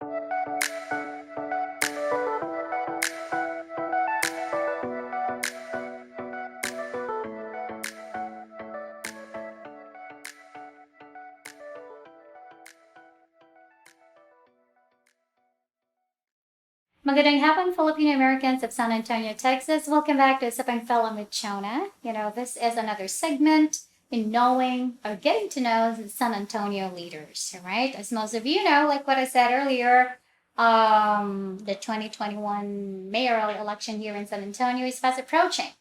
Magandang hapon, Filipino Americans of San Antonio, Texas. Welcome back to USAPANG FIL-AM with CHONA. This is another segment in knowing or getting to know the San Antonio leaders, right? As most of you know, like what I said earlier, the 2021 mayoral election here in San Antonio is fast approaching.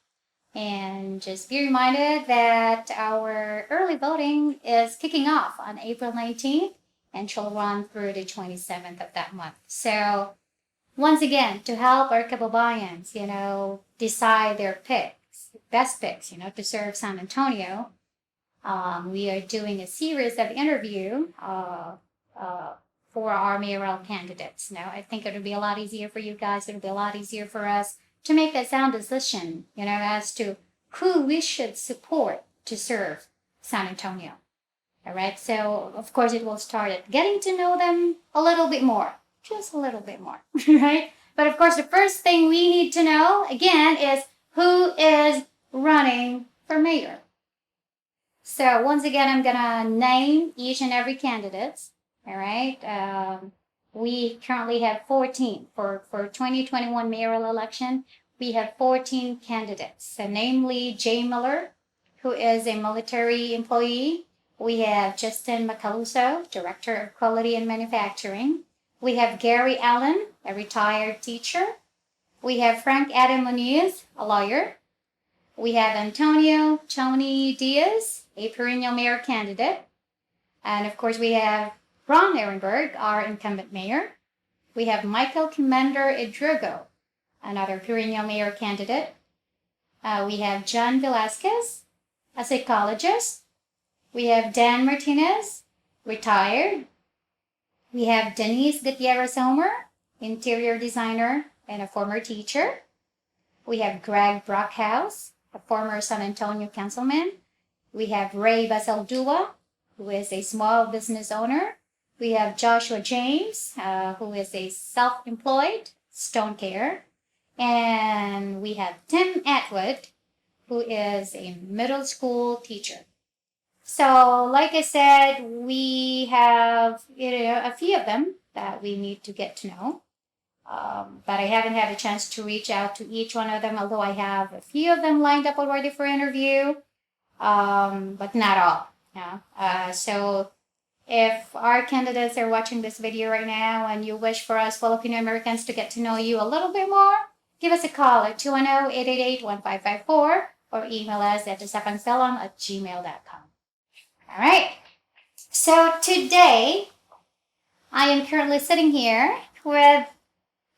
And just be reminded that our early voting is kicking off on April 19th and shall run through the 27th of that month. So, once again, to help our kababayans, decide their best picks, to serve San Antonio, we are doing a series of interview for our mayoral candidates. Now, I think it'll be a lot easier for you guys. It'll be a lot easier for us to make that sound decision, as to who we should support to serve San Antonio. All right. So, of course, it will start at getting to know them a little bit more. Just a little bit more, right? But of course, the first thing we need to know, again, is who is running for mayor. So once again, I'm going to name each and every candidate, all right? We currently have 14 for 2021 mayoral election. We have 14 candidates, so namely Jay Miller, who is a military employee. We have Justin Macaluso, Director of Quality and Manufacturing. We have Gary Allen, a retired teacher. We have Frank Adam Muniz, a lawyer. We have Antonio Tony Diaz, a perennial mayor candidate. And of course, we have Ron Ehrenberg, our incumbent mayor. We have Michael Commander Idrugo, another perennial mayor candidate. We have John Velasquez, a psychologist. We have Dan Martinez, retired. We have Denise Gutierrez-HOMER, interior designer and a former teacher. We have Greg Brockhouse, a former San Antonio councilman. We have Ray Basaldua, who is a small business owner. We have Joshua James, who is a self-employed stone care. And we have Tim Atwood, who is a middle school teacher. So, like I said, we have a few of them that we need to get to know. But I haven't had a chance to reach out to each one of them, although I have a few of them lined up already for interview, but not all. Yeah. So, if our candidates are watching this video right now and you wish for us Filipino Americans to get to know you a little bit more, give us a call at 210-888-1554 or email us at usapangfilam@gmail.com. All right, so today I am currently sitting here with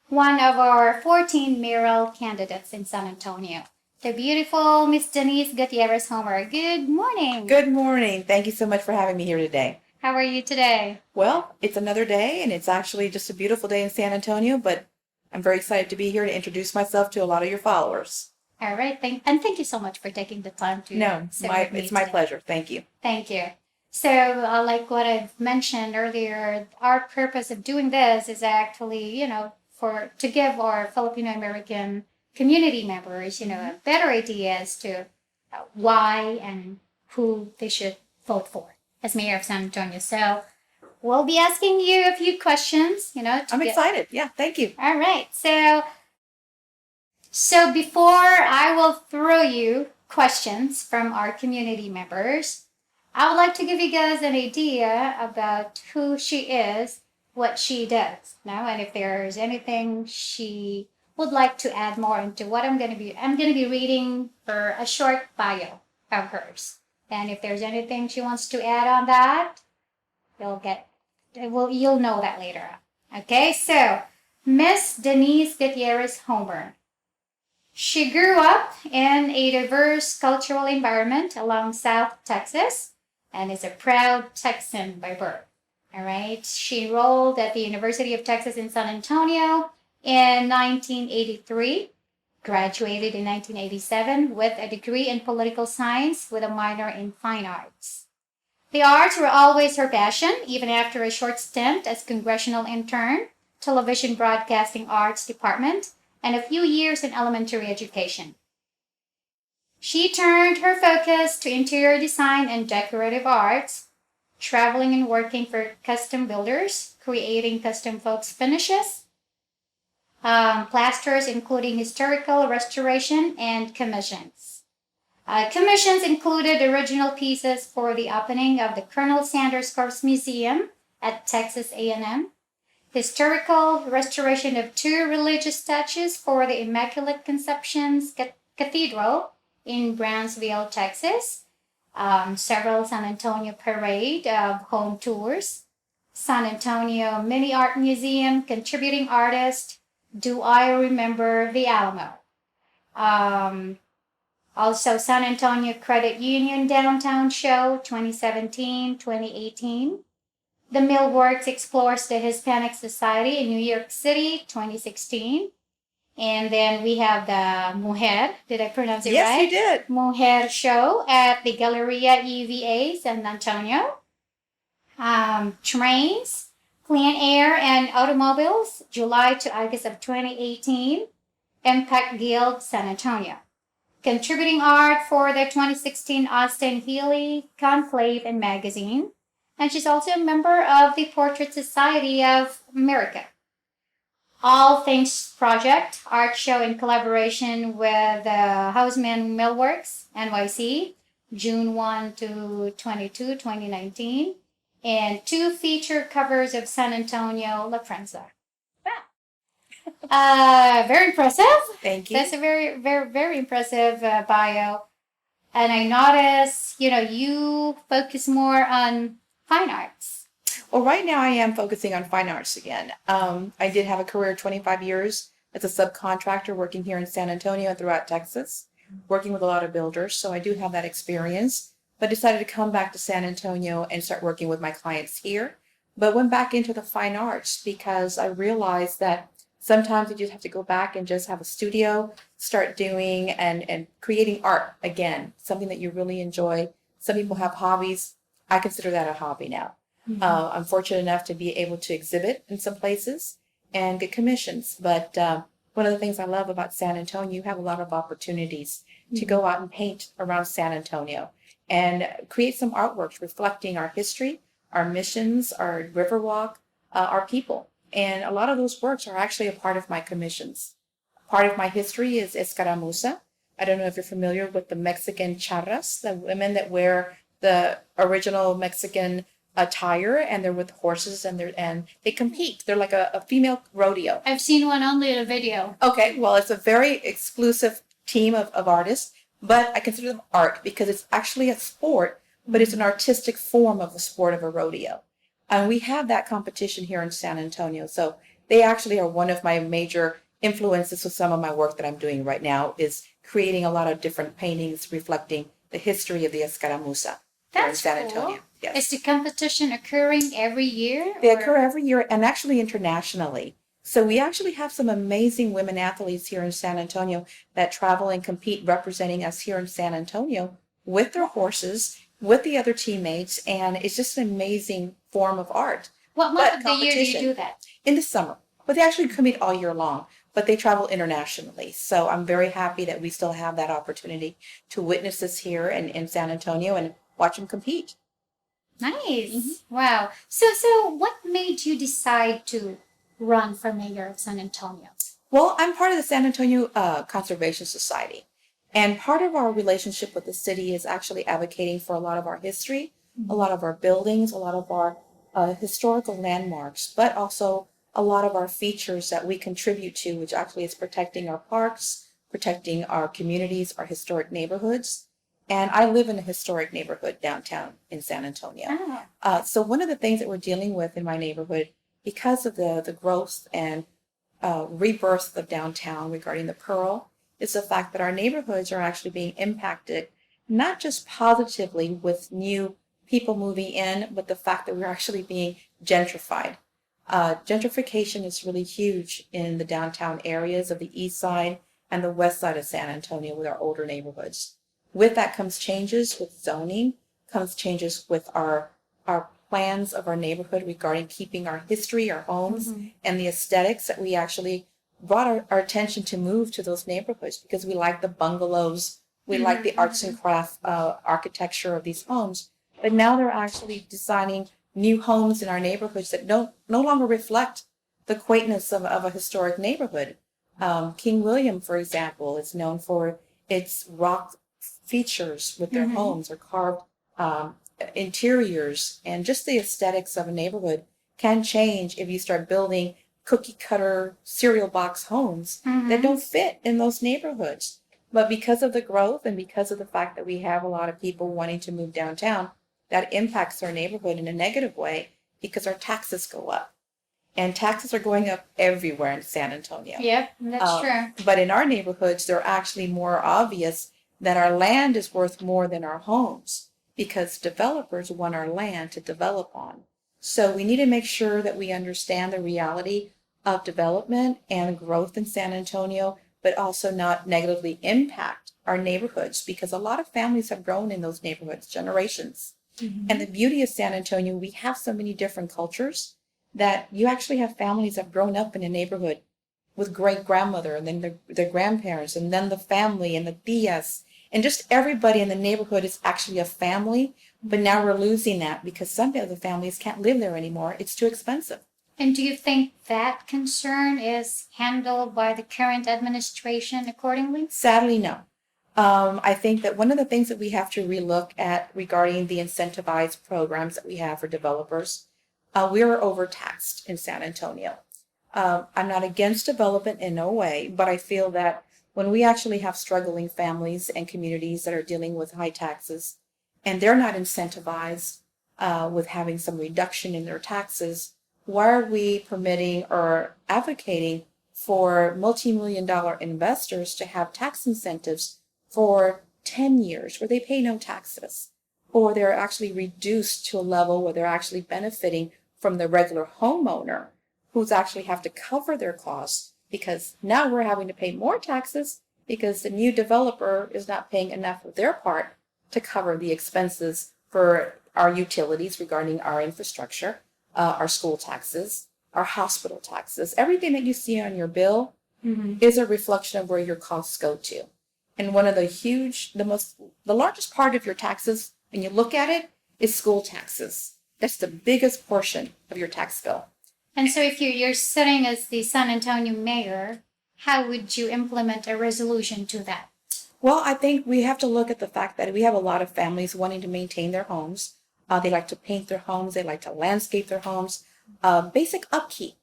one of our 14 mayoral candidates in San Antonio, the beautiful Miss Denise Gutierrez-HOMER. Good morning. Good morning. Thank you so much for having me here today. How are you today? Well, it's another day, and it's actually just a beautiful day in San Antonio, but I'm very excited to be here to introduce myself to a lot of your followers. All right, thank you so much for taking the time to it's my pleasure. Thank you. Thank you. So, like what I've mentioned earlier, our purpose of doing this is actually, to give our Filipino American community members, better ideas to why and who they should vote for as mayor of San Antonio. So, we'll be asking you a few questions, I'm excited. Yeah, thank you. All right. So before I will throw you questions from our community members, I would like to give you guys an idea about who she is, what she does now, and if there's anything she would like to add more into what I'm going to be reading her a short bio of hers. And if there's anything she wants to add on that, you'll know that later on. Okay, so Miss Denise Gutierrez-HOMER. She grew up in a diverse cultural environment along South Texas and is a proud Texan by birth. All right. She enrolled at the University of Texas in San Antonio in 1983, graduated in 1987 with a degree in political science with a minor in fine arts. The arts were always her passion, even after a short stint as congressional intern, television broadcasting arts department, and a few years in elementary education. She turned her focus to interior design and decorative arts, traveling and working for custom builders, creating custom folks finishes, plasters, including historical restoration and commissions. Commissions included original pieces for the opening of the Colonel Sanders Corps Museum at Texas A&M, historical restoration of two religious statues for the Immaculate Conception's Cathedral in Brownsville, Texas, several San Antonio Parade of home tours, San Antonio Mini Art Museum, contributing artist, Do I Remember the Alamo? Also, San Antonio Credit Union Downtown Show 2017-2018. The Millworks explores the Hispanic Society in New York City 2016. And then we have the Mujer, did I pronounce it right? Yes, you did. Mujer show at the Galleria EVA San Antonio. Trains, Clean Air and Automobiles, July to August of 2018. Impact Guild San Antonio. Contributing art for the 2016 Austin Healey Conclave and Magazine. And she's also a member of the Portrait Society of America. All Things Project, art show in collaboration with Houseman Millworks, NYC, June 1 to 22, 2019. And 2 feature covers of San Antonio La Prensa. Very impressive. Thank you. That's a very, very, very impressive bio. And I notice, you focus more on fine arts. Well, right now I am focusing on fine arts again. I did have a career of 25 years as a subcontractor working here in San Antonio and throughout Texas, working with a lot of builders. So I do have that experience, but decided to come back to San Antonio and start working with my clients here. But went back into the fine arts because I realized that sometimes you just have to go back and just have a studio, start doing and creating art again, something that you really enjoy. Some people have hobbies. I consider that a hobby now. Mm-hmm. I'm fortunate enough to be able to exhibit in some places and get commissions. But one of the things I love about San Antonio, you have a lot of opportunities to go out and paint around San Antonio and create some artworks reflecting our history, our missions, our riverwalk, our people. And a lot of those works are actually a part of my commissions. Part of my history is escaramuza. I don't know if you're familiar with the Mexican charras, the women that wear the original Mexican attire, and they're with horses and they compete. They're like a female rodeo. I've seen one only in a video. Okay, well, it's a very exclusive team of artists, but I consider them art because it's actually a sport, but it's an artistic form of the sport of a rodeo. And we have that competition here in San Antonio. So they actually are one of my major influences with some of my work that I'm doing right now is creating a lot of different paintings reflecting the history of the escaramuza here in San Antonio. Cool. Yes. Is the competition occurring every year? They occur every year and actually internationally. So we actually have some amazing women athletes here in San Antonio that travel and compete representing us here in San Antonio with their horses, with the other teammates, and it's just an amazing form of art. What month of the year do you do that? In the summer. But they actually compete all year long, but they travel internationally. So I'm very happy that we still have that opportunity to witness this here in San Antonio and watch them compete. Nice. Mm-hmm. Wow. So what made you decide to run for mayor of San Antonio? Well, I'm part of the San Antonio Conservation Society. And part of our relationship with the city is actually advocating for a lot of our history, a lot of our buildings, a lot of our historical landmarks, but also a lot of our features that we contribute to, which actually is protecting our parks, protecting our communities, our historic neighborhoods. And I live in a historic neighborhood downtown in San Antonio. Oh. So one of the things that we're dealing with in my neighborhood, because of the growth and rebirth of downtown regarding the Pearl, is the fact that our neighborhoods are actually being impacted, not just positively with new people moving in, but the fact that we're actually being gentrified. Gentrification is really huge in the downtown areas of the east side and the west side of San Antonio with our older neighborhoods. With that comes changes with zoning comes changes with our plans of our neighborhood regarding keeping our history, our homes, and the aesthetics that we actually brought our attention to move to those neighborhoods because we like the bungalows, we like the arts and craft architecture of these homes. But now they're actually designing new homes in our neighborhoods that no longer reflect the quaintness of a historic neighborhood. King William, for example, is known for its rock features with their homes or carved interiors, and just the aesthetics of a neighborhood can change if you start building cookie cutter cereal box homes that don't fit in those neighborhoods. But because of the growth and because of the fact that we have a lot of people wanting to move downtown, that impacts our neighborhood in a negative way because our taxes go up. And taxes are going up everywhere in San Antonio. Yep, that's true. But in our neighborhoods, they're actually more obvious that our land is worth more than our homes because developers want our land to develop on. So we need to make sure that we understand the reality of development and growth in San Antonio, but also not negatively impact our neighborhoods because a lot of families have grown in those neighborhoods, generations. And the beauty of San Antonio, we have so many different cultures that you actually have families that have grown up in a neighborhood with great grandmother and then their grandparents and then the family and the tias and just everybody in the neighborhood is actually a family. But now we're losing that because some of the families can't live there anymore. It's too expensive. And do you think that concern is handled by the current administration accordingly? Sadly, no. I think that one of the things that we have to relook at regarding the incentivized programs that we have for developers, we are overtaxed in San Antonio. I'm not against development in no way, but I feel that when we actually have struggling families and communities that are dealing with high taxes and they're not incentivized with having some reduction in their taxes, why are we permitting or advocating for multi-million-dollar investors to have tax incentives for 10 years where they pay no taxes, or they're actually reduced to a level where they're actually benefiting from the regular homeowner who's actually have to cover their costs because now we're having to pay more taxes because the new developer is not paying enough of their part to cover the expenses for our utilities regarding our infrastructure, our school taxes, our hospital taxes. Everything that you see on your bill is a reflection of where your costs go to. And one of the largest part of your taxes, when you look at it, is school taxes. That's the biggest portion of your tax bill. And so if you're sitting as the San Antonio mayor, how would you implement a resolution to that? Well, I think we have to look at the fact that we have a lot of families wanting to maintain their homes. They like to paint their homes. They like to landscape their homes. Basic upkeep.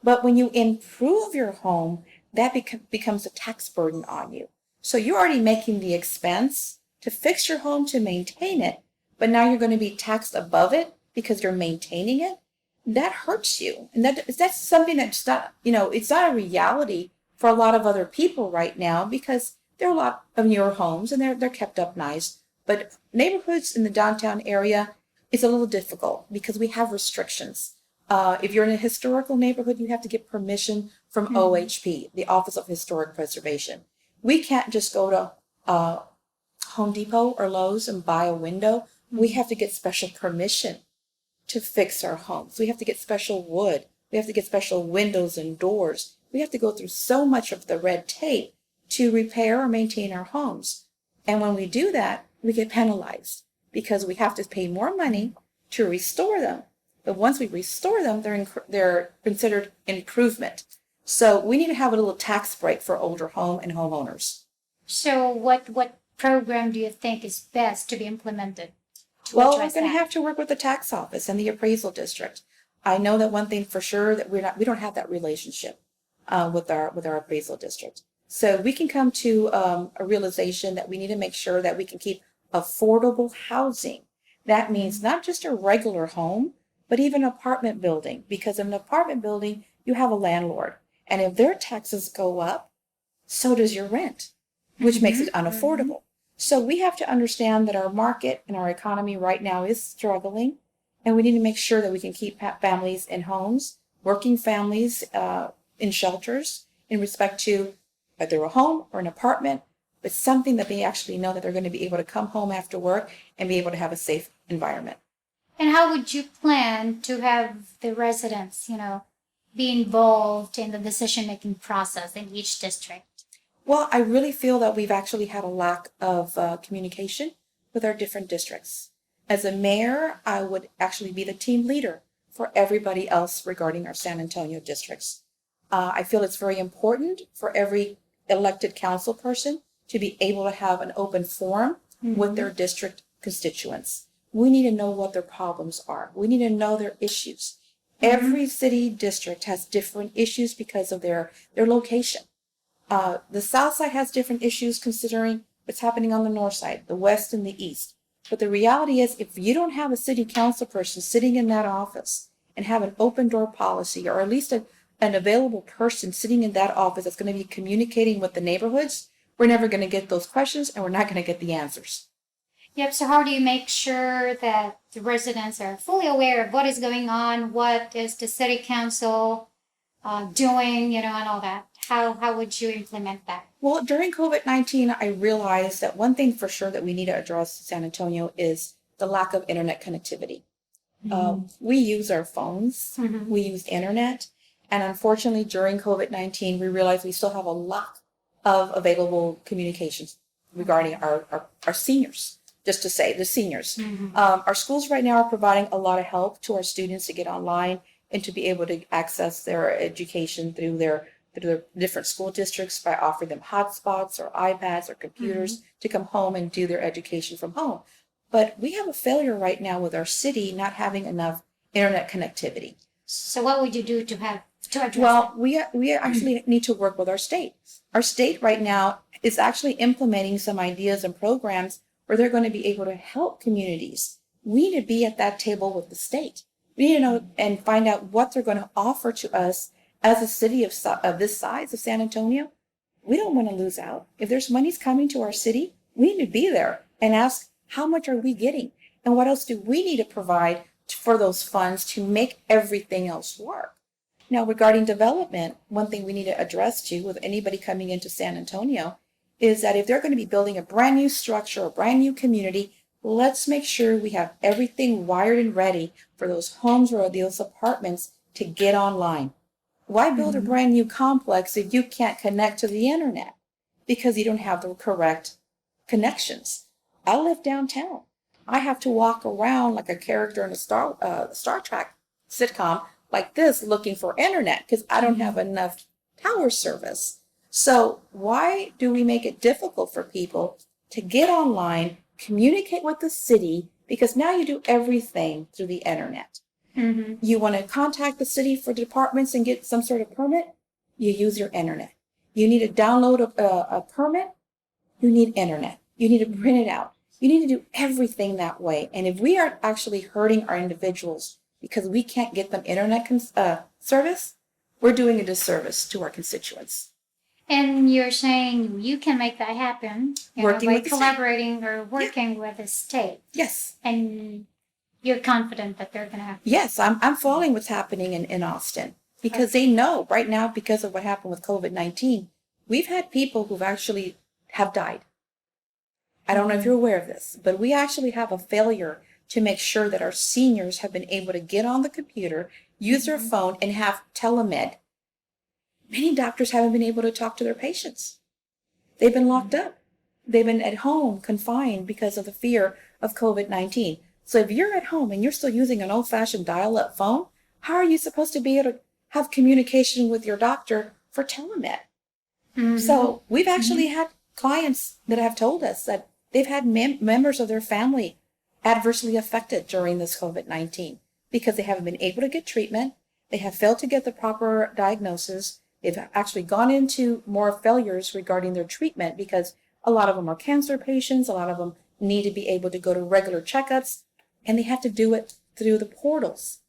But when you improve your home, that becomes a tax burden on you. So you're already making the expense to fix your home, to maintain it, but now you're going to be taxed above it because you're maintaining it. That hurts you. And that's something that's not, it's not a reality for a lot of other people right now because there are a lot of newer homes and they're kept up nice. But neighborhoods in the downtown area is a little difficult because we have restrictions. If you're in a historical neighborhood, you have to get permission from OHP, the Office of Historic Preservation. We can't just go to Home Depot or Lowe's and buy a window. We have to get special permission to fix our homes. We have to get special wood. We have to get special windows and doors. We have to go through so much of the red tape to repair or maintain our homes. And when we do that, we get penalized because we have to pay more money to restore them. But once we restore them, they're considered improvement. So we need to have a little tax break for older home and homeowners. So what program do you think is best to be implemented? Well, we're going to have to work with the tax office and the appraisal district. I know that one thing for sure that we don't have that relationship with our appraisal district. So we can come to a realization that we need to make sure that we can keep affordable housing. That means not just a regular home, but even an apartment building, because in an apartment building, you have a landlord. And if their taxes go up, so does your rent, which makes it unaffordable. So we have to understand that our market and our economy right now is struggling, and we need to make sure that we can keep families in homes, working families in shelters in respect to whether a home or an apartment, but something that they actually know that they're going to be able to come home after work and be able to have a safe environment. And how would you plan to have the residents, be involved in the decision-making process in each district? Well, I really feel that we've actually had a lack of communication with our different districts. As a mayor, I would actually be the team leader for everybody else regarding our San Antonio districts. I feel it's very important for every elected council person to be able to have an open forum with their district constituents. We need to know what their problems are. We need to know their issues. Every city district has different issues because of their location. The south side has different issues considering what's happening on the north side, the west and the east. But the reality is, if you don't have a city council person sitting in that office and have an open door policy, or at least an available person sitting in that office that's going to be communicating with the neighborhoods, we're never going to get those questions and we're not going to get the answers. Yep, so how do you make sure that the residents are fully aware of what is going on, what is the city council doing, and all that? How would you implement that? Well, during COVID-19, I realized that one thing for sure that we need to address in San Antonio is the lack of internet connectivity. We use our phones, we use internet, and unfortunately during COVID-19, we realized we still have a lack of available communications regarding our seniors. Just to say, the seniors. Our schools right now are providing a lot of help to our students to get online and to be able to access their education through their different school districts by offering them hotspots or iPads or computers to come home and do their education from home. But we have a failure right now with our city not having enough internet connectivity. So what would you do to address Well, that? we actually need to work with our state. Our state right now is actually implementing some ideas and programs where they're going to be able to help communities. We need to be at that table with the state. We need to know and find out what they're going to offer to us as a city of this size of San Antonio. We don't want to lose out. If there's monies coming to our city, we need to be there and ask, how much are we getting? And what else do we need to provide for those funds to make everything else work? Now, regarding development, one thing we need to address too with anybody coming into San Antonio is that if they're going to be building a brand new structure, a brand new community, let's make sure we have everything wired and ready for those homes or those apartments to get online. Why build a brand new complex if you can't connect to the internet? Because you don't have the correct connections. I live downtown. I have to walk around like a character in a Star Trek sitcom like this looking for internet because I don't have enough tower service. So why do we make it difficult for people to get online, communicate with the city? Because now you do everything through the internet. You want to contact the city for departments and get some sort of permit? You use your internet. You need to download a permit? You need internet. You need to print it out. You need to do everything that way. And if we are actually hurting our individuals because we can't get them internet service, we're doing a disservice to our constituents. And you're saying you can make that happen Working by with the state. collaborating or working with the state. Yes. And you're confident that they're going to have. Yes, I'm following what's happening in Austin because they know right now because of what happened with COVID-19, we've had people who've actually have died. I don't know if you're aware of this, but we actually have a failure to make sure that our seniors have been able to get on the computer, use their phone, and have telemed. Many doctors haven't been able to talk to their patients. They've been locked up. They've been at home confined because of the fear of COVID-19. So if you're at home and you're still using an old-fashioned dial-up phone, how are you supposed to be able to have communication with your doctor for telemed? So we've actually had clients that have told us that they've had members of their family adversely affected during this COVID-19 because they haven't been able to get treatment. They have failed to get the proper diagnosis. They've actually gone into more failures regarding their treatment because a lot of them are cancer patients. A lot of them need to be able to go to regular checkups, and they have to do it through the portals.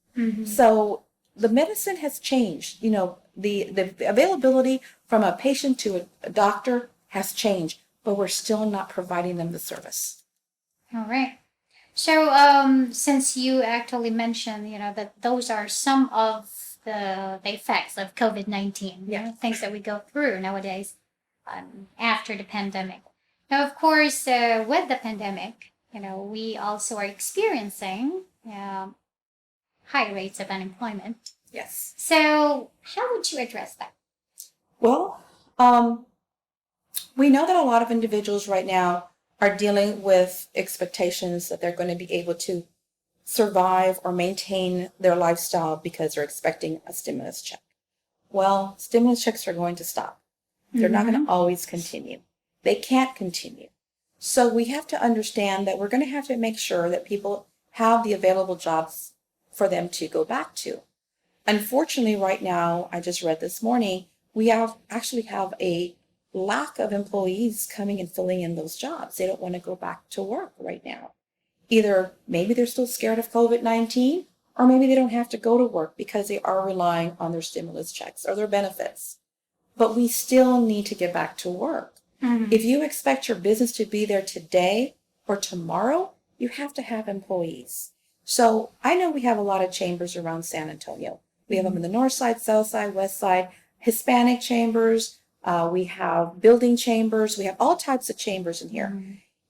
So the medicine has changed. You know, the availability from a patient to a doctor has changed, but we're still not providing them the service. All right. So since you actually mentioned, that those are some of the effects of COVID-19, things that we go through nowadays after the pandemic. Now, of course, with the pandemic, we also are experiencing high rates of unemployment. Yes. So, how would you address that? Well, we know that a lot of individuals right now are dealing with expectations that they're going to be able to survive or maintain their lifestyle because they're expecting a stimulus check. Well, stimulus checks are going to stop. They're not going to always continue. They can't continue. So we have to understand that we're going to have to make sure that people have the available jobs for them to go back to. Unfortunately, right now, I just read this morning, we actually have a lack of employees coming and filling in those jobs. They don't want to go back to work right now. Either maybe they're still scared of COVID-19, or maybe they don't have to go to work because they are relying on their stimulus checks or their benefits. But we still need to get back to work. If you expect your business to be there today or tomorrow, you have to have employees. So I know we have a lot of chambers around San Antonio. We have them in the north side, south side, west side, Hispanic chambers. We have building chambers. We have all types of chambers in here.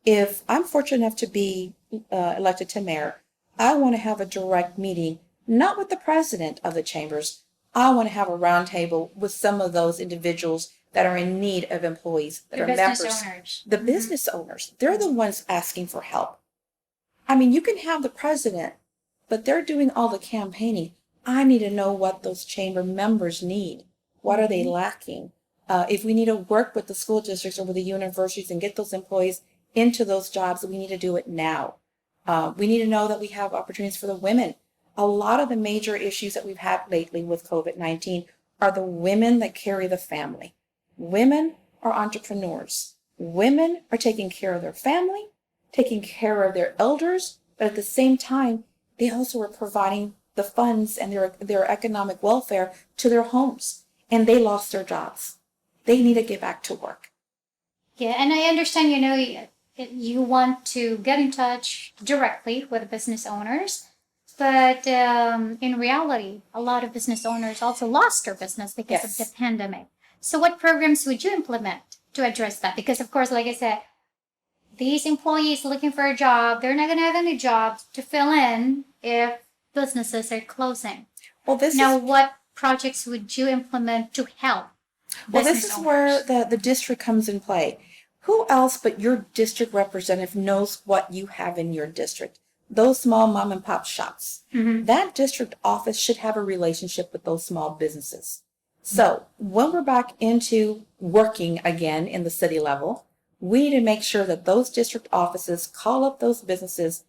If I'm fortunate enough to be elected to mayor, I want to have a direct meeting, not with the president of the chambers. I want to have a roundtable with some of those individuals that are in need of employees, that are members. Owners. The business owners. They're the ones asking for help. I mean, you can have the president, but they're doing all the campaigning. I need to know what those chamber members need. What are they lacking? If we need to work with the school districts or with the universities and get those employees into those jobs, we need to do it now. We need to know that we have opportunities for the women. A lot of the major issues that we've had lately with COVID-19 are the women that carry the family. Women are entrepreneurs. Women are taking care of their family, taking care of their elders, but at the same time, they also are providing the funds and their economic welfare to their homes. And they lost their jobs. They need to get back to work. Yeah, and I understand, you want to get in touch directly with business owners, but in reality, a lot of business owners also lost their business because of the pandemic. So what programs would you implement to address that? Because, of course, like I said, these employees looking for a job, they're not going to have any jobs to fill in if businesses are closing. Well, what projects would you implement to help? Well, this is where the district comes in play. Who else but your district representative knows what you have in your district? Those small mom and pop shops. That district office should have a relationship with those small businesses. So when we're back into working again in the city level, we need to make sure that those district offices call up those businesses.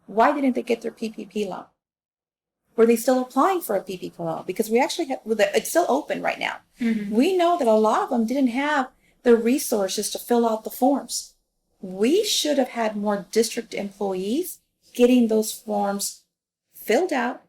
Why didn't they get their PPP loan? Were they still applying for a PPP loan? Because we actually have, it's still open right now. We know that a lot of them didn't have the resources to fill out the forms. We should have had more district employees getting those forms filled out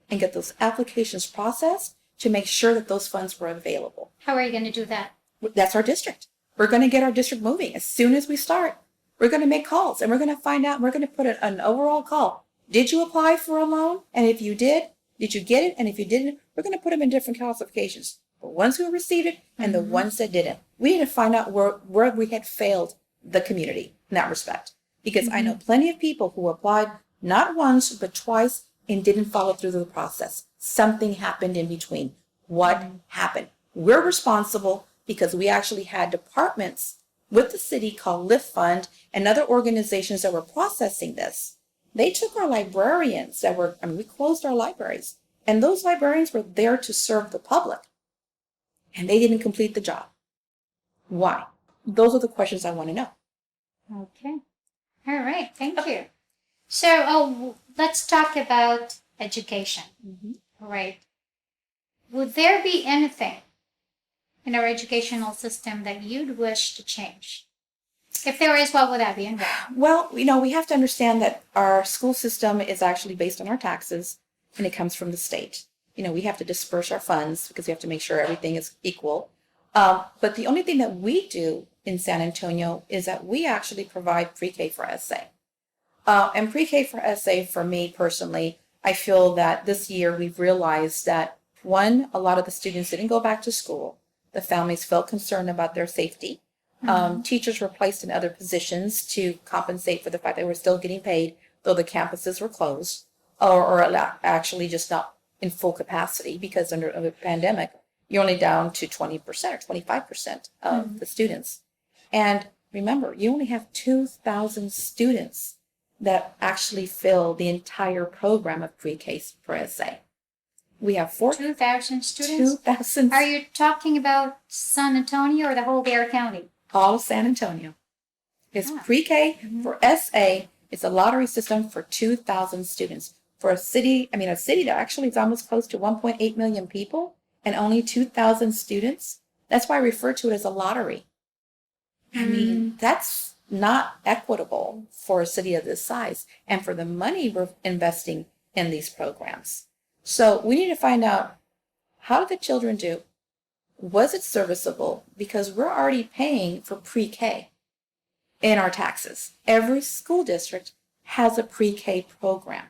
and get those applications processed to make sure that those funds were available. How are you going to do that? That's our district. We're going to get our district moving. As soon as we start, we're going to make calls and we're going to find out, we're going to put an overall call. Did you apply for a loan? And if you did you get it? And if you didn't, we're going to put them in different classifications. The ones who received it and the ones that didn't. We need to find out where we had failed the community in that respect. Because I know plenty of people who applied not once, but twice and didn't follow through the process. Something happened in between. What happened? We're responsible because we actually had departments with the city called Lift Fund and other organizations that were processing this. They took our librarians we closed our libraries. And those librarians were there to serve the public. And they didn't complete the job. Why? Those are the questions I want to know. Okay. All right. Thank you. So, let's talk about education. All right. Would there be anything in our educational system that you'd wish to change? If there is, what would that be and why? Well, we have to understand that our school system is actually based on our taxes and it comes from the state. We have to disperse our funds because we have to make sure everything is equal. But the only thing that we do in San Antonio is that we actually provide pre-K for SA. And pre-K for SA, for me personally, I feel that this year we've realized that, one, a lot of the students didn't go back to school. The families felt concerned about their safety. Teachers were placed in other positions to compensate for the fact they were still getting paid, though the campuses were closed, or actually just not in full capacity, because under the pandemic, you're only down to 20% or 25% of the students. And remember, you only have 2,000 students that actually fill the entire program of pre-K for SA. We have 2,000 students? 2,000. Are you talking about San Antonio or the whole Bexar County? All of San Antonio. It's pre-K for SA. It's a lottery system for 2,000 students. For a city that actually is almost close to 1.8 million people and only 2,000 students, that's why I refer to it as a lottery. I mean, that's not equitable for a city of this size and for the money we're investing in these programs. So we need to find out, how did the children do? Was it serviceable? Because we're already paying for pre-K in our taxes. Every school district has a pre-K program.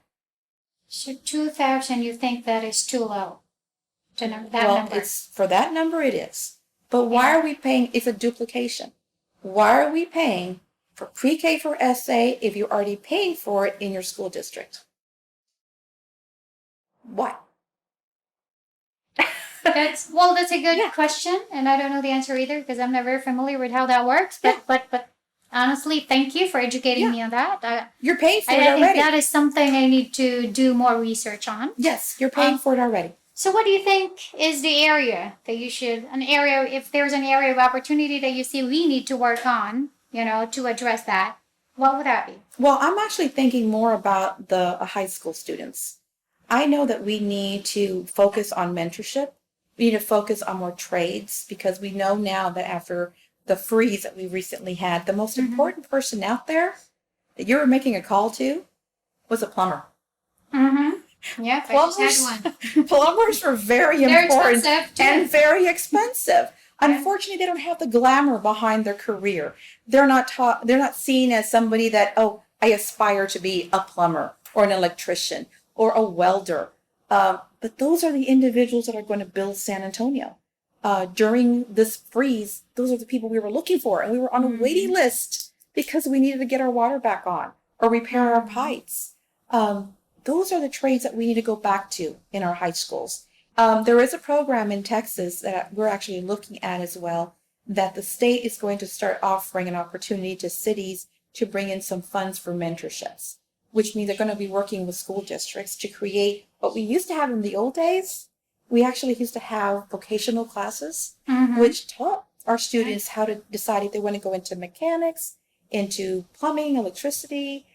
So 2,000, you think that is too low? Number? For that number it is. But why are we paying? It's a duplication. Why are we paying for pre-K for SA if you're already paying for it in your school district? Why? That's a good question, and I don't know the answer either because I'm not very familiar with how that works. But honestly, thank you for educating me on that. You're paying for it already. I think that is something I need to do more research on. Yes, you're paying for it already. So what do you think is the area that you should, if there's an area of opportunity that you see we need to work on, to address that, what would that be? Well, I'm actually thinking more about the high school students. I know that we need to focus on mentorship. We need to focus on more trades, because we know now that after the freeze that we recently had, the most important person out there that you were making a call to was a plumber. Yeah, Plumbers were very important and very expensive. Unfortunately, they don't have the glamour behind their career. They're not seen as somebody that, oh, I aspire to be a plumber or an electrician or a welder. But those are the individuals that are going to build San Antonio. During this freeze, those are the people we were looking for, and we were on a waiting list because we needed to get our water back on or repair our pipes. Those are the trades that we need to go back to in our high schools. There is a program in Texas that we're actually looking at as well, that the state is going to start offering an opportunity to cities to bring in some funds for mentorships, which means they're going to be working with school districts to create what we used to have in the old days. We actually used to have vocational classes, which taught our students how to decide if they want to go into mechanics, into plumbing, electricity,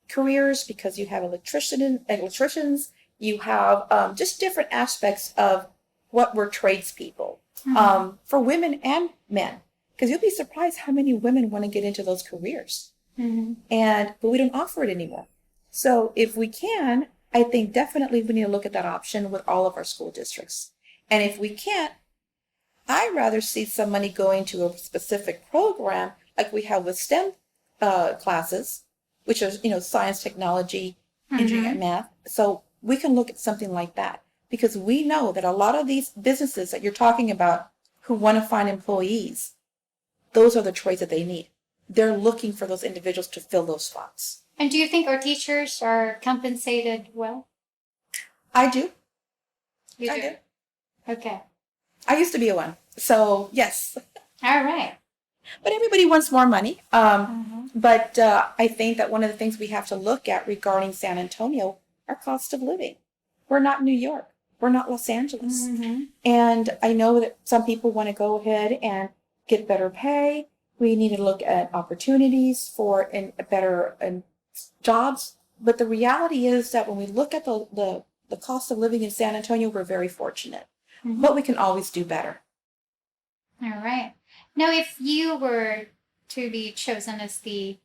careers, because you have electricians, you have just different aspects of what were tradespeople for women and men, because you'll be surprised how many women want to get into those careers, but we don't offer it anymore. So if we can, I think definitely we need to look at that option with all of our school districts. And if we can't, I'd rather see some money going to a specific program like we have with STEM classes, which are, science, technology, engineering, and math. So we can look at something like that, because we know that a lot of these businesses that you're talking about who want to find employees, those are the trades that they need. They're looking for those individuals to fill those spots. And do you think our teachers are compensated well? I do. I do? Okay. I used to be one, so yes. All right. But everybody wants more money. But I think that one of the things we have to look at regarding San Antonio, our cost of living. We're not New York. We're not Los Angeles. And I know that some people want to go ahead and get better pay. We need to look at opportunities for better jobs. But the reality is that when we look at the cost of living in San Antonio, we're very fortunate. But we can always do better. All right. Now, if you were to be chosen as the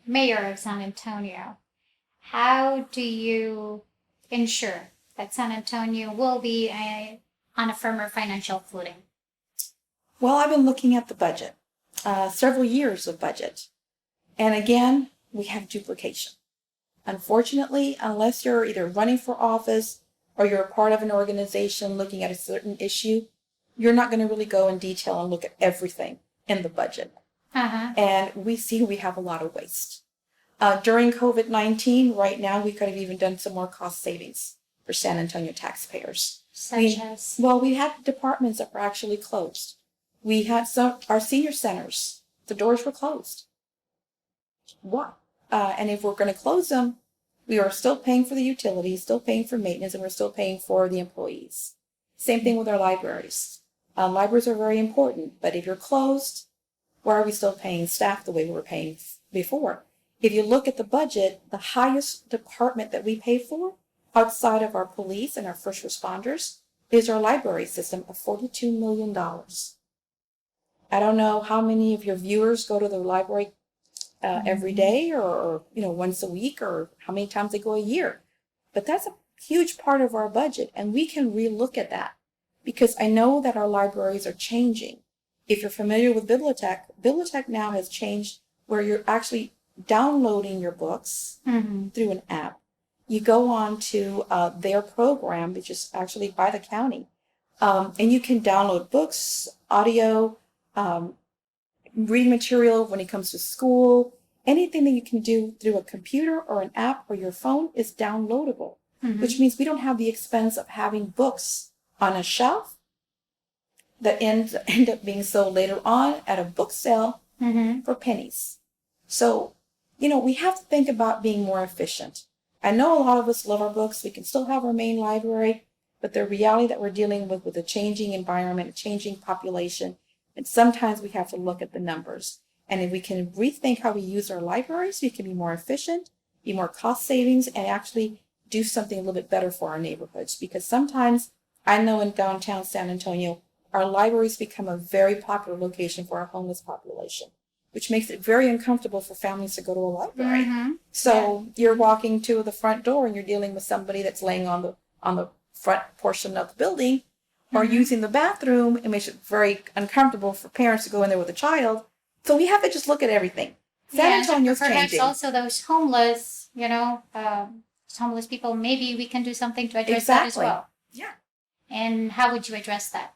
mayor of San Antonio, how do you ensure that San Antonio will be on a firmer financial footing? Well, I've been looking at the budget, several years of budget. And again, we have duplication. Unfortunately, unless you're either running for office or you're a part of an organization looking at a certain issue, you're not going to really go in detail and look at everything in the budget. Uh-huh. And we see we have a lot of waste. During COVID-19, right now, we could have even done some more cost savings for San Antonio taxpayers. Such as? Well, we had departments that were actually closed. We had our senior centers, the doors were closed. What? And if we're going to close them, we are still paying for the utilities, still paying for maintenance, and we're still paying for the employees. Same thing with our libraries. Libraries are very important, but if you're closed, why are we still paying staff the way we were paying before? If you look at the budget, the highest department that we pay for outside of our police and our first responders is our library system of $42 million. I don't know how many of your viewers go to the library every day or once a week, or how many times they go a year. But that's a huge part of our budget, and we can relook at that because I know that our libraries are changing. If you're familiar with Bibliotech now has changed where you're actually downloading your books through an app. You go on to their program, which is actually by the county, and you can download books, audio, reading material when it comes to school. Anything that you can do through a computer or an app or your phone is downloadable, which means we don't have the expense of having books on a shelf that end up being sold later on at a book sale for pennies. So, we have to think about being more efficient. I know a lot of us love our books. We can still have our main library, but the reality that we're dealing with a changing environment, a changing population, and sometimes we have to look at the numbers. And if we can rethink how we use our libraries, we can be more efficient, be more cost savings, and actually do something a little bit better for our neighborhoods. Because sometimes I know in downtown San Antonio, our libraries become a very popular location for our homeless population, which makes it very uncomfortable for families to go to a library. So you're walking to the front door and you're dealing with somebody that's laying on the front portion of the building or using the bathroom. It makes it very uncomfortable for parents to go in there with a child. So we have to just look at everything. San Antonio's perhaps changing. Also those homeless, homeless people, maybe we can do something to address that as well. Yeah. And how would you address that?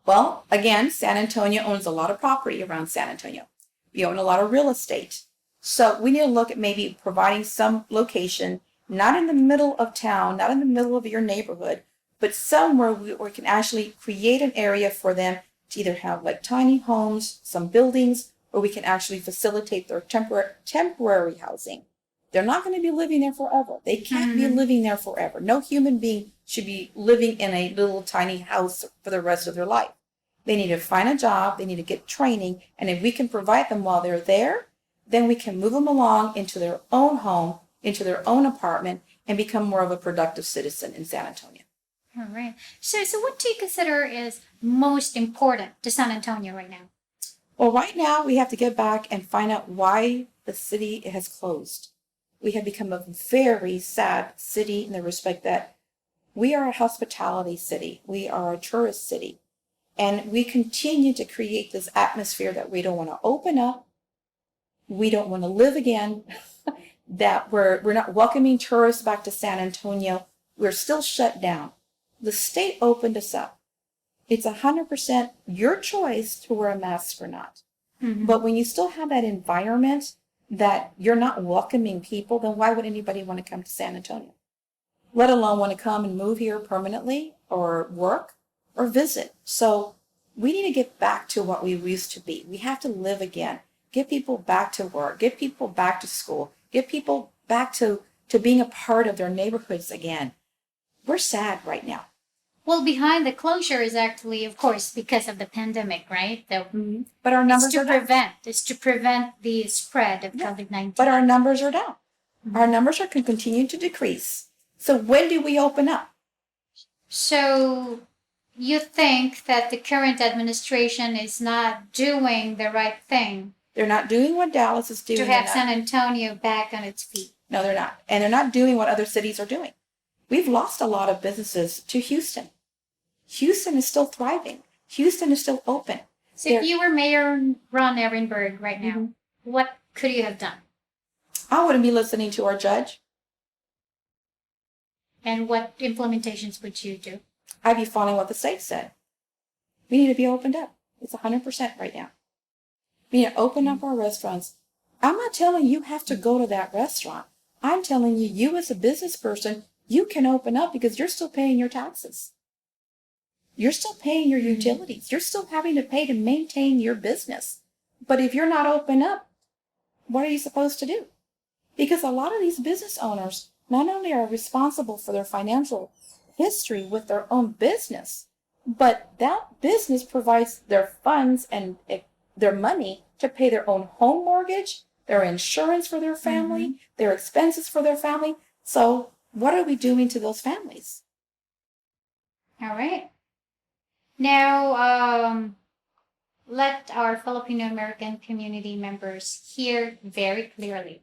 Well, again, San Antonio owns a lot of property around San Antonio. We own a lot of real estate. So we need to look at maybe providing some location, not in the middle of town, not in the middle of your neighborhood, but somewhere where we can actually create an area for them to either have like tiny homes, some buildings, or we can actually facilitate their temporary housing. They're not going to be living there forever. They can't be living there forever. No human being should be living in a little tiny house for the rest of their life. They need to find a job, they need to get training, and if we can provide them while they're there, then we can move them along into their own home, into their own apartment, and become more of a productive citizen in San Antonio. All right. So what do you consider is most important to San Antonio right now? Well, right now we have to get back and find out why the city has closed. We have become a very sad city in the respect that we are a hospitality city. We are a tourist city. And we continue to create this atmosphere that we don't want to open up. We don't want to live again. That we're not welcoming tourists back to San Antonio. We're still shut down. The state opened us up. It's 100% your choice to wear a mask or not. But when you still have that environment that you're not welcoming people, then why would anybody want to come to San Antonio? Let alone want to come and move here permanently or work or visit. So we need to get back to what we used to be. We have to live again. Get people back to work. Get people back to school. Get people back to being a part of their neighborhoods again. We're sad right now. Well, behind the closure is actually, of course, because of the pandemic, right? But our numbers are down. It's to prevent the spread of COVID-19. But our numbers are down. Our numbers can continue to decrease. So when do we open up? So you think that the current administration is not doing the right thing? They're not doing what Dallas is doing. To have San Antonio back on its feet. No, they're not. And they're not doing what other cities are doing. We've lost a lot of businesses to Houston. Houston is still thriving. Houston is still open. So if you were Mayor Ron Ehrenberg right now, what could you have done? I wouldn't be listening to our judge. And what implementations would you do? I'd be following what the state said. We need to be opened up. It's 100% right now. We need to open up our restaurants. I'm not telling you have to go to that restaurant. I'm telling you, you as a business person, you can open up because you're still paying your taxes. You're still paying your utilities. You're still having to pay to maintain your business. But if you're not open up, what are you supposed to do? Because a lot of these business owners not only are responsible for their financial history with their own business, but that business provides their funds and their money to pay their own home mortgage, their insurance for their family, their expenses for their family. So what are we doing to those families? All right. Now, let our Filipino American community members hear very clearly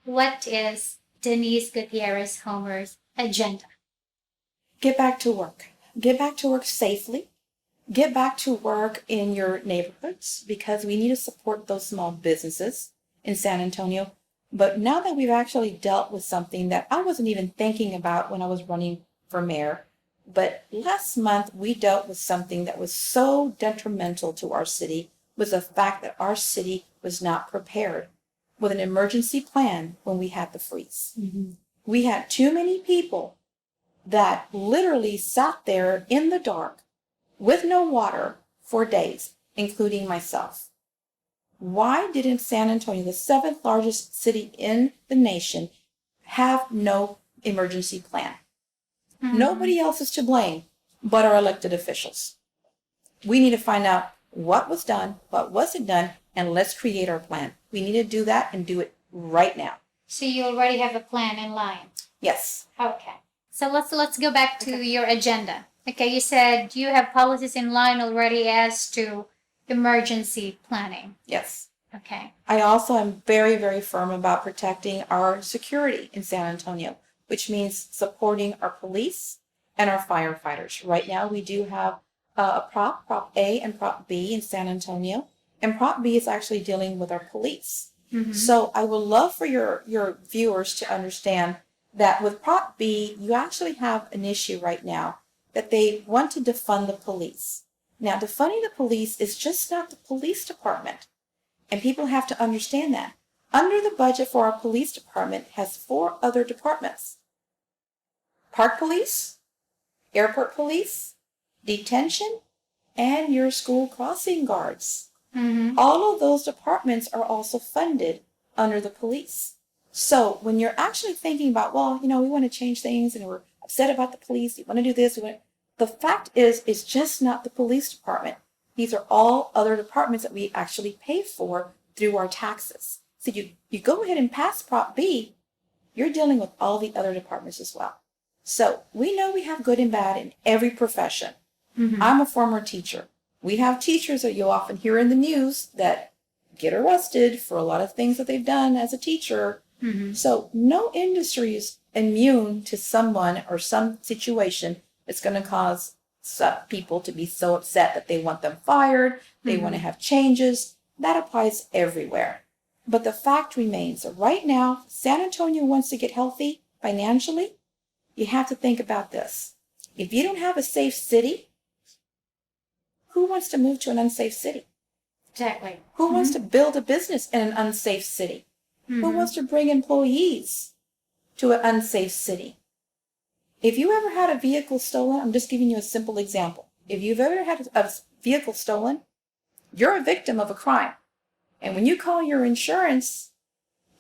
what is Denise Gutierrez-Homer's agenda. Get back to work. Get back to work safely. Get back to work in your neighborhoods because we need to support those small businesses in San Antonio. But now that we've actually dealt with something that I wasn't even thinking about when I was running for mayor, but last month we dealt with something that was so detrimental to our city, was the fact that our city was not prepared with an emergency plan when we had the freeze. We had too many people that literally sat there in the dark with no water for days, including myself. Why didn't San Antonio, the seventh largest city in the nation, have no emergency plan? Nobody else is to blame but our elected officials. We need to find out what was done, what wasn't done, and let's create our plan. We need to do that and do it right now. So you already have a plan in line? Yes. Okay. So let's go back to your agenda. Okay, you said you have policies in line already as to emergency planning. Yes. Okay. I also am very, very firm about protecting our security in San Antonio, which means supporting our police and our firefighters. Right now, we do have a Prop A and Prop B in San Antonio, and Prop B is actually dealing with our police. So I would love for your viewers to understand that with Prop B, you actually have an issue right now that they want to defund the police. Now, defunding the police is just not the police department, and people have to understand that. Under the budget for our police department has 4 other departments: park police, airport police, detention, and your school crossing guards. All of those departments are also funded under the police. So when you're actually thinking about, well, we want to change things and we're upset about the police, we want to do this, the fact is, it's just not the police department. These are all other departments that we actually pay for through our taxes. So you go ahead and pass Prop B, you're dealing with all the other departments as well. So we know we have good and bad in every profession. I'm a former teacher. We have teachers that you'll often hear in the news that get arrested for a lot of things that they've done as a teacher. So no industry is immune to someone or some situation that's going to cause people to be so upset that they want them fired, they want to have changes. That applies everywhere. But the fact remains that right now, San Antonio wants to get healthy financially. You have to think about this. If you don't have a safe city, who wants to move to an unsafe city? Exactly. Who wants to build a business in an unsafe city? Who wants to bring employees to an unsafe city? If you ever had a vehicle stolen, I'm just giving you a simple example. If you've ever had a vehicle stolen, you're a victim of a crime. And when you call your insurance,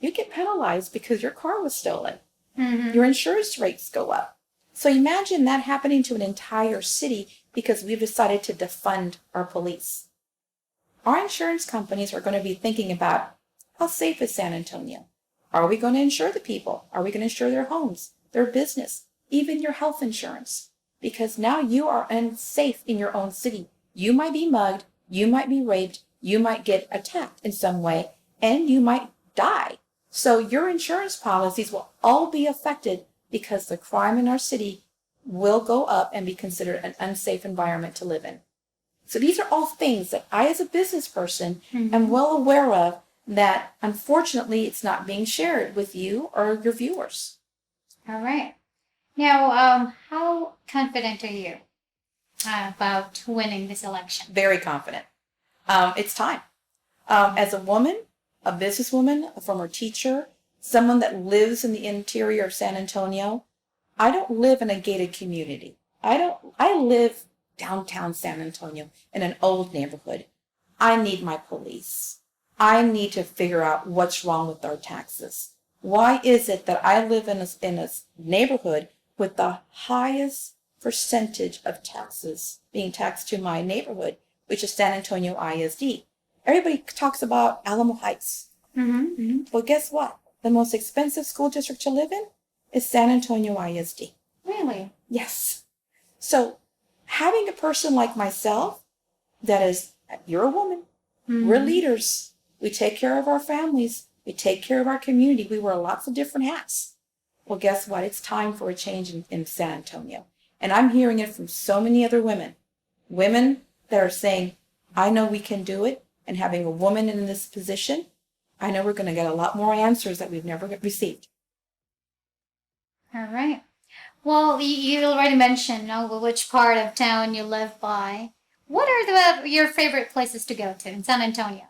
you get penalized because your car was stolen. Your insurance rates go up. So imagine that happening to an entire city because we've decided to defund our police. Our insurance companies are going to be thinking about, how safe is San Antonio? Are we going to insure the people? Are we going to insure their homes, their business, even your health insurance? Because now you are unsafe in your own city. You might be mugged, you might be raped, you might get attacked in some way, and you might die. So your insurance policies will all be affected because the crime in our city will go up and be considered an unsafe environment to live in. So these are all things that I, as a business person, am well aware of, that unfortunately it's not being shared with you or your viewers. All right. Now, how confident are you about winning this election? Very confident. It's time. As a woman, a businesswoman, a former teacher, someone that lives in the interior of San Antonio, I don't live in a gated community. I live downtown San Antonio in an old neighborhood. I need my police. I need to figure out what's wrong with our taxes. Why is it that I live in a neighborhood with the highest percentage of taxes being taxed to my neighborhood, which is San Antonio ISD? Everybody talks about Alamo Heights. Well, guess what? The most expensive school district to live in is San Antonio ISD. Really? Yes. So having a person like myself that is, you're a woman, we're leaders, we take care of our families, we take care of our community, we wear lots of different hats. Well, guess what? It's time for a change in San Antonio. And I'm hearing it from so many other women that are saying, I know we can do it. And having a woman in this position, I know we're going to get a lot more answers that we've never received. All right. Well, you already mentioned which part of town you live by. What are your favorite places to go to in San Antonio?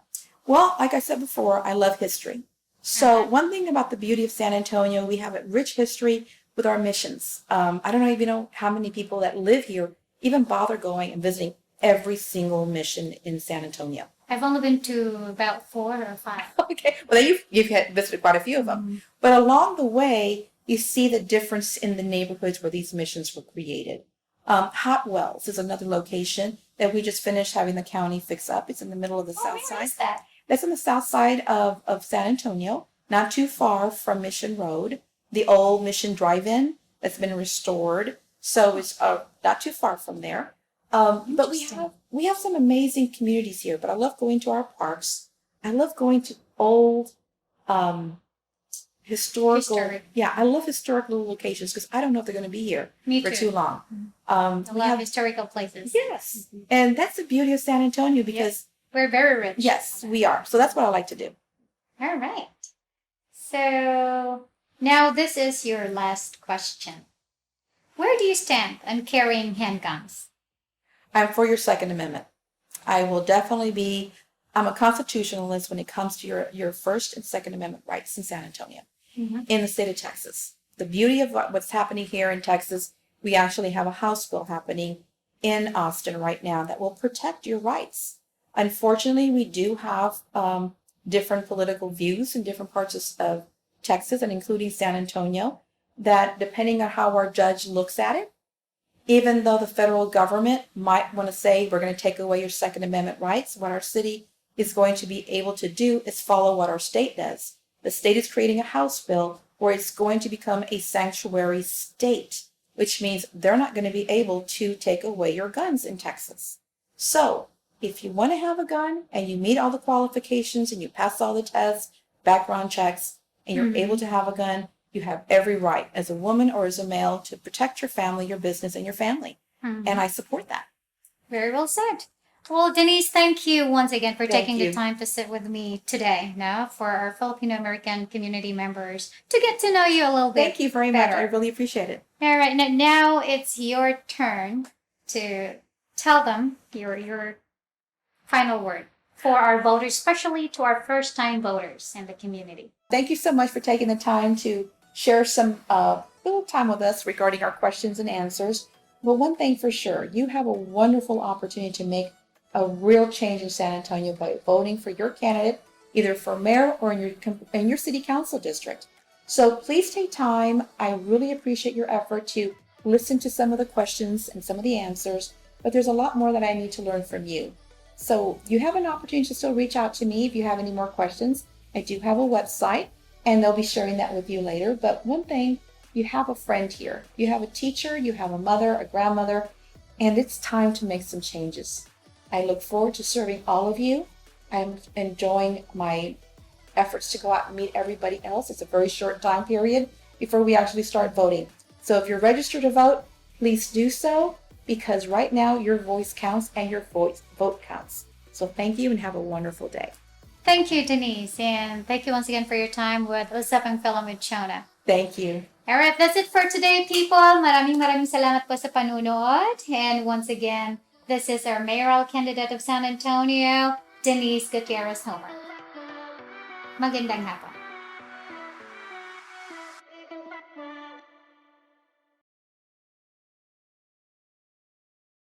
Well, like I said before, I love history. So one thing about the beauty of San Antonio, we have a rich history with our missions. I don't even know how many people that live here even bother going and visiting every single mission in San Antonio. I've only been to about 4 or 5. Okay, well then you've visited quite a few of them. But along the way, you see the difference in the neighborhoods where these missions were created. Hot Wells is another location that we just finished having the county fix up. It's in the middle of the south side. Where is that? That's on the south side of San Antonio, not too far from Mission Road, the old Mission Drive-In that's been restored. So it's not too far from there. But we have some amazing communities here. But I love going to our parks. I love going to old historic. Yeah, I love historical locations because I don't know if they're going to be here for too long. I love historical places. Yes, and that's the beauty of San Antonio because we're very rich. Yes, we are. So that's what I like to do. All right. So now this is your last question. Where do you stand on carrying handguns? I'm for your Second Amendment. I will definitely be, I'm a constitutionalist when it comes to your First and Second Amendment rights in San Antonio, in the state of Texas. The beauty of what's happening here in Texas, we actually have a House bill happening in Austin right now that will protect your rights. Unfortunately, we do have different political views in different parts of Texas and including San Antonio that depending on how our judge looks at it, even though the federal government might want to say we're going to take away your Second Amendment rights, what our city is going to be able to do is follow what our state does. The state is creating a House bill where it's going to become a sanctuary state, which means they're not going to be able to take away your guns in Texas. So if you want to have a gun and you meet all the qualifications and you pass all the tests, background checks, and you're able to have a gun, you have every right as a woman or as a male to protect your family, your business, and your family. And I support that. Very well said. Well, Denise, thank you once again for taking the time to sit with me today, for our Filipino-American community members, to get to know you a little bit. Thank you very much. I really appreciate it. All right. Now it's your turn to tell them your final word for our voters, especially to our first-time voters in the community. Thank you so much for taking the time to share some little time with us regarding our questions and answers. But one thing for sure, you have a wonderful opportunity to make a real change in San Antonio by voting for your candidate, either for mayor or in your city council district. So please take time. I really appreciate your effort to listen to some of the questions and some of the answers, but there's a lot more that I need to learn from you. So you have an opportunity to still reach out to me if you have any more questions. I do have a website, and they'll be sharing that with you later. But one thing, you have a friend here. You have a teacher, you have a mother, a grandmother, and it's time to make some changes. I look forward to serving all of you. I'm enjoying my efforts to go out and meet everybody else. It's a very short time period before we actually start voting. So if you're registered to vote, please do so, because right now your voice counts and your vote counts. So thank you and have a wonderful day. Thank you, Denise, and thank you once again for your time with USAPAng FIL-AM with CHONA. Thank you. All right, that's it for today, people. Maraming salamat po sa panunood. And once again, this is our mayoral candidate of San Antonio, Denise Gutierrez-Homer. Magandang hapon.